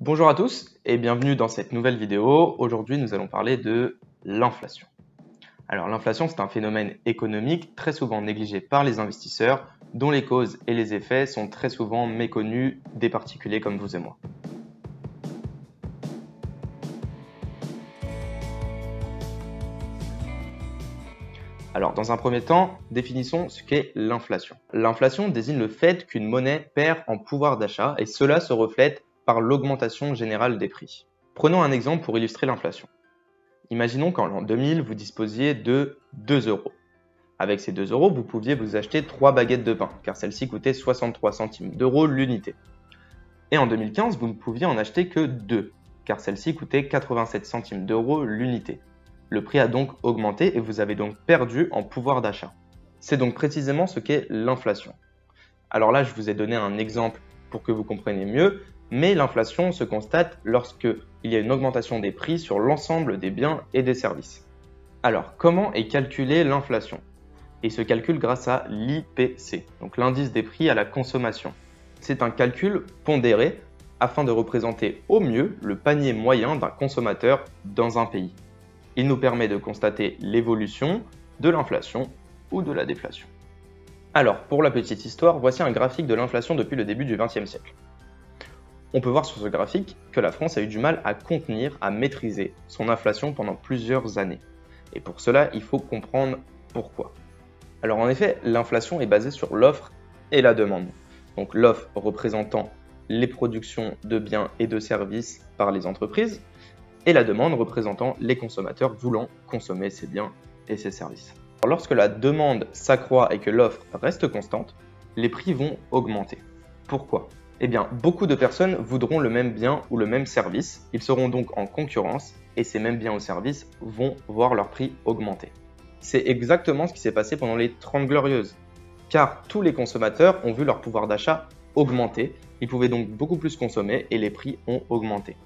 Bonjour à tous et bienvenue dans cette nouvelle vidéo. Aujourd'hui, nous allons parler de l'inflation. Alors l'inflation, c'est un phénomène économique très souvent négligé par les investisseurs, dont les causes et les effets sont très souvent méconnus des particuliers comme vous et moi. Alors dans un premier temps, définissons ce qu'est l'inflation. L'inflation désigne le fait qu'une monnaie perd en pouvoir d'achat et cela se reflète par l'augmentation générale des prix. Prenons un exemple pour illustrer l'inflation. Imaginons qu'en l'an 2000, vous disposiez de 2 €. Avec ces 2 €, vous pouviez vous acheter 3 baguettes de pain, car celles-ci coûtaient 63 centimes d'euros l'unité. Et en 2015, vous ne pouviez en acheter que 2, car celles-ci coûtaient 87 centimes d'euros l'unité. Le prix a donc augmenté et vous avez donc perdu en pouvoir d'achat. C'est donc précisément ce qu'est l'inflation. Alors là, je vous ai donné un exemple pour que vous compreniez mieux, mais l'inflation se constate lorsque il y a une augmentation des prix sur l'ensemble des biens et des services. Alors, comment est calculée l'inflation? Il se calcule grâce à l'IPC, donc l'indice des prix à la consommation. C'est un calcul pondéré afin de représenter au mieux le panier moyen d'un consommateur dans un pays. Il nous permet de constater l'évolution de l'inflation ou de la déflation. Alors, pour la petite histoire, voici un graphique de l'inflation depuis le début du XXe siècle. On peut voir sur ce graphique que la France a eu du mal à contenir, à maîtriser son inflation pendant plusieurs années. Et pour cela, il faut comprendre pourquoi. Alors en effet, l'inflation est basée sur l'offre et la demande. Donc l'offre représentant les productions de biens et de services par les entreprises, et la demande représentant les consommateurs voulant consommer ces biens et ces services. Alors, lorsque la demande s'accroît et que l'offre reste constante, les prix vont augmenter. Pourquoi? Eh bien, beaucoup de personnes voudront le même bien ou le même service, ils seront donc en concurrence et ces mêmes biens ou services vont voir leur prix augmenter. C'est exactement ce qui s'est passé pendant les 30 Glorieuses, car tous les consommateurs ont vu leur pouvoir d'achat augmenter, ils pouvaient donc beaucoup plus consommer et les prix ont augmenté.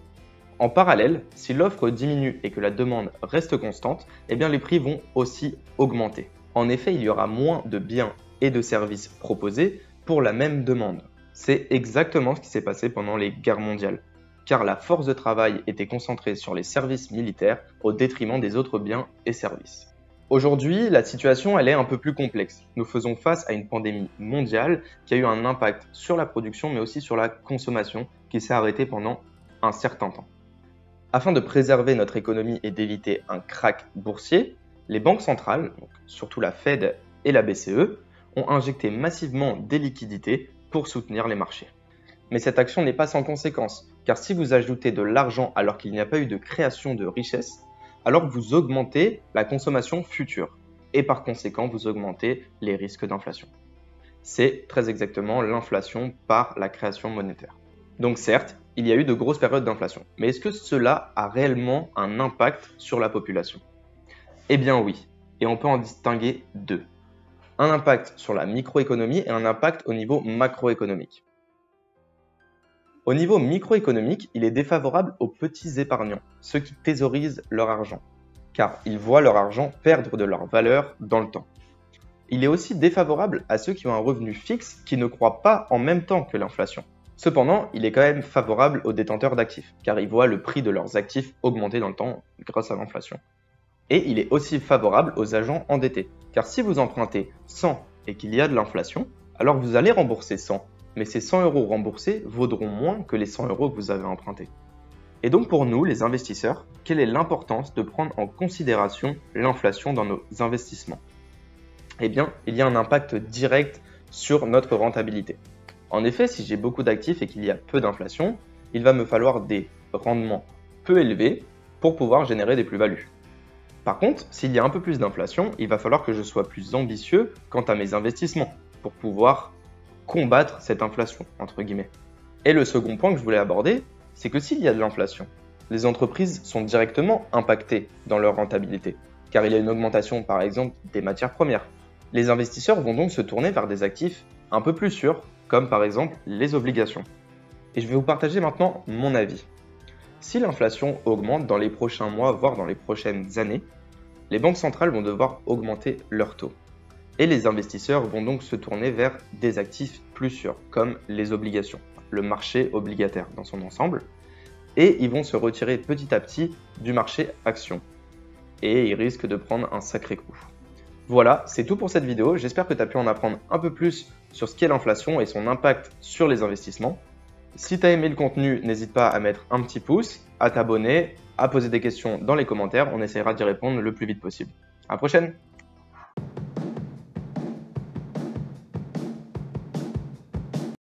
En parallèle, si l'offre diminue et que la demande reste constante, eh bien les prix vont aussi augmenter. En effet, il y aura moins de biens et de services proposés pour la même demande. C'est exactement ce qui s'est passé pendant les guerres mondiales, car la force de travail était concentrée sur les services militaires au détriment des autres biens et services. Aujourd'hui, la situation elle est un peu plus complexe. Nous faisons face à une pandémie mondiale qui a eu un impact sur la production mais aussi sur la consommation qui s'est arrêtée pendant un certain temps. Afin de préserver notre économie et d'éviter un krach boursier, les banques centrales, donc surtout la Fed et la BCE, ont injecté massivement des liquidités pour soutenir les marchés. Mais cette action n'est pas sans conséquence, car si vous ajoutez de l'argent alors qu'il n'y a pas eu de création de richesse, alors vous augmentez la consommation future et par conséquent vous augmentez les risques d'inflation. C'est très exactement l'inflation par la création monétaire. Donc certes, il y a eu de grosses périodes d'inflation, mais est-ce que cela a réellement un impact sur la population? Eh bien oui, et on peut en distinguer deux. Un impact sur la microéconomie et un impact au niveau macroéconomique. Au niveau microéconomique, il est défavorable aux petits épargnants, ceux qui thésaurisent leur argent, car ils voient leur argent perdre de leur valeur dans le temps. Il est aussi défavorable à ceux qui ont un revenu fixe qui ne croît pas en même temps que l'inflation. Cependant, il est quand même favorable aux détenteurs d'actifs, car ils voient le prix de leurs actifs augmenter dans le temps grâce à l'inflation. Et il est aussi favorable aux agents endettés, car si vous empruntez 100 et qu'il y a de l'inflation, alors vous allez rembourser 100, mais ces 100 € remboursés vaudront moins que les 100 € que vous avez empruntés. Et donc pour nous, les investisseurs, quelle est l'importance de prendre en considération l'inflation dans nos investissements? Eh bien, il y a un impact direct sur notre rentabilité. En effet, si j'ai beaucoup d'actifs et qu'il y a peu d'inflation, il va me falloir des rendements peu élevés pour pouvoir générer des plus-values. Par contre, s'il y a un peu plus d'inflation, il va falloir que je sois plus ambitieux quant à mes investissements pour pouvoir combattre cette inflation, entre guillemets. Et le second point que je voulais aborder, c'est que s'il y a de l'inflation, les entreprises sont directement impactées dans leur rentabilité, car il y a une augmentation, par exemple, des matières premières. Les investisseurs vont donc se tourner vers des actifs un peu plus sûrs, comme par exemple les obligations. Et je vais vous partager maintenant mon avis. Si l'inflation augmente dans les prochains mois, voire dans les prochaines années, les banques centrales vont devoir augmenter leurs taux. Et les investisseurs vont donc se tourner vers des actifs plus sûrs, comme les obligations, le marché obligataire dans son ensemble. et ils vont se retirer petit à petit du marché action. Et ils risquent de prendre un sacré coup. Voilà, c'est tout pour cette vidéo. J'espère que tu as pu en apprendre un peu plus sur ce qu'est l'inflation et son impact sur les investissements. Si tu as aimé le contenu, n'hésite pas à mettre un petit pouce, à t'abonner, à poser des questions dans les commentaires. On essaiera d'y répondre le plus vite possible. À la prochaine!